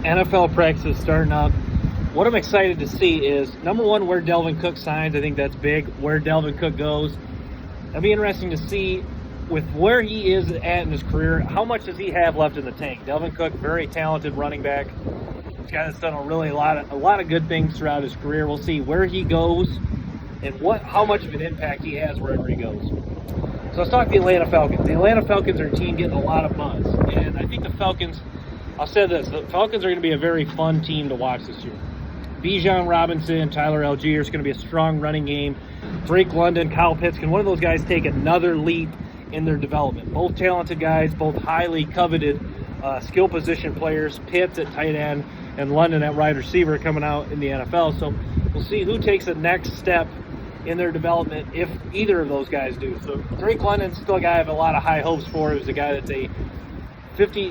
NFL practice is starting up. What I'm excited to see is, number one, where Dalvin Cook signs. I think that's big, where Dalvin Cook goes. It'll be interesting to see with where he is at in his career, how much does he have left in the tank? Dalvin Cook, very talented running back. He's a guy that's done a lot of good things throughout his career. We'll see where he goes and how much of an impact he has wherever he goes. So let's talk the Atlanta Falcons. The Atlanta Falcons are a team getting a lot of buzz. And I think the Falcons, I'll say this, the Falcons are going to be a very fun team to watch this year. Bijan Robinson, Tyler Algier is going to be a strong running game. Drake London, Kyle Pitts, can one of those guys take another leap in their development? Both talented guys, both highly coveted skill position players. Pitts at tight end and London at wide receiver coming out in the NFL. So we'll see who takes the next step in their development if either of those guys do. So Drake London's still a guy I have a lot of high hopes for. He's a guy that's a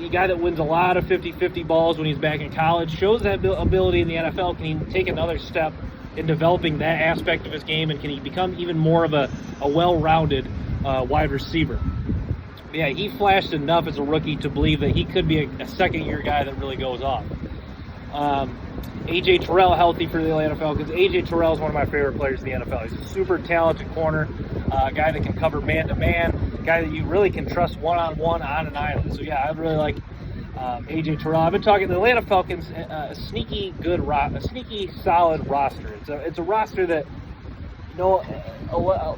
guy that wins a lot of 50-50 balls when he's back in college, shows that ability in the NFL. Can he take another step in developing that aspect of his game, and can he become even more of a well-rounded wide receiver? But yeah, he flashed enough as a rookie to believe that he could be a second-year guy that really goes off. A.J. Terrell healthy for the Atlanta Falcons. A.J. Terrell is one of my favorite players in the NFL. He's a super talented corner, a guy that can cover man-to-man, a guy that you really can trust one-on-one on an island. So, yeah, I really like A.J. Terrell. I've been talking to the Atlanta Falcons, a sneaky solid roster. It's a roster that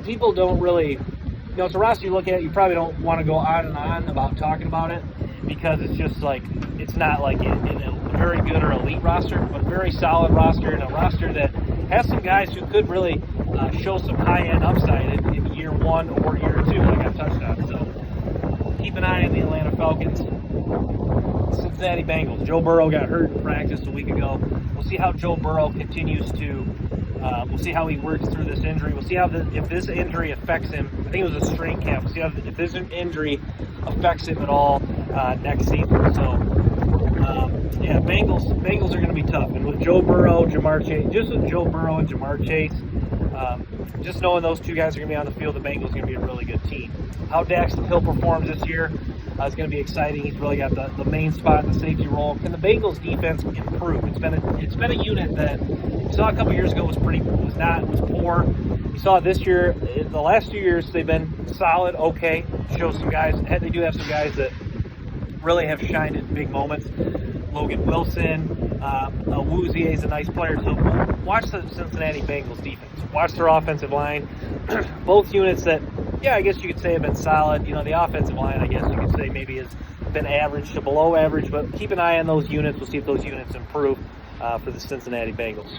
people don't really – it's a roster you look at, you probably don't want to go on and on about talking about it because it's just like it's not like in a very good or elite roster, but a very solid roster and a roster that has some guys who could really show some high-end upside in year one or year two, like I've touched on. So keep an eye on the Atlanta Falcons. Cincinnati Bengals. Joe Burrow got hurt in practice a week ago. We'll see how Joe Burrow continues to we'll see how he works through this injury. We'll see if this injury affects him. I think it was a strain camp. We'll see if this injury affects him at all next season. So, yeah, Bengals are going to be tough. And with Joe Burrow, Jamar Chase, just knowing those two guys are going to be on the field, the Bengals are going to be a really good team. How Dax Hill performs this year is going to be exciting. He's really got the main spot in the safety role. Can the Bengals defense improve? It's been a unit that we saw a couple years ago was poor. We saw this year. In the last 2 years, they've been solid, okay. Show some guys. They do have some guys that really have shined in big moments. Logan Wilson, Awuzie is a nice player. So watch the Cincinnati Bengals defense. Watch their offensive line. Both units that, yeah, I guess you could say have been solid. The offensive line, I guess you could say maybe has been average to below average. But keep an eye on those units. We'll see if those units improve for the Cincinnati Bengals.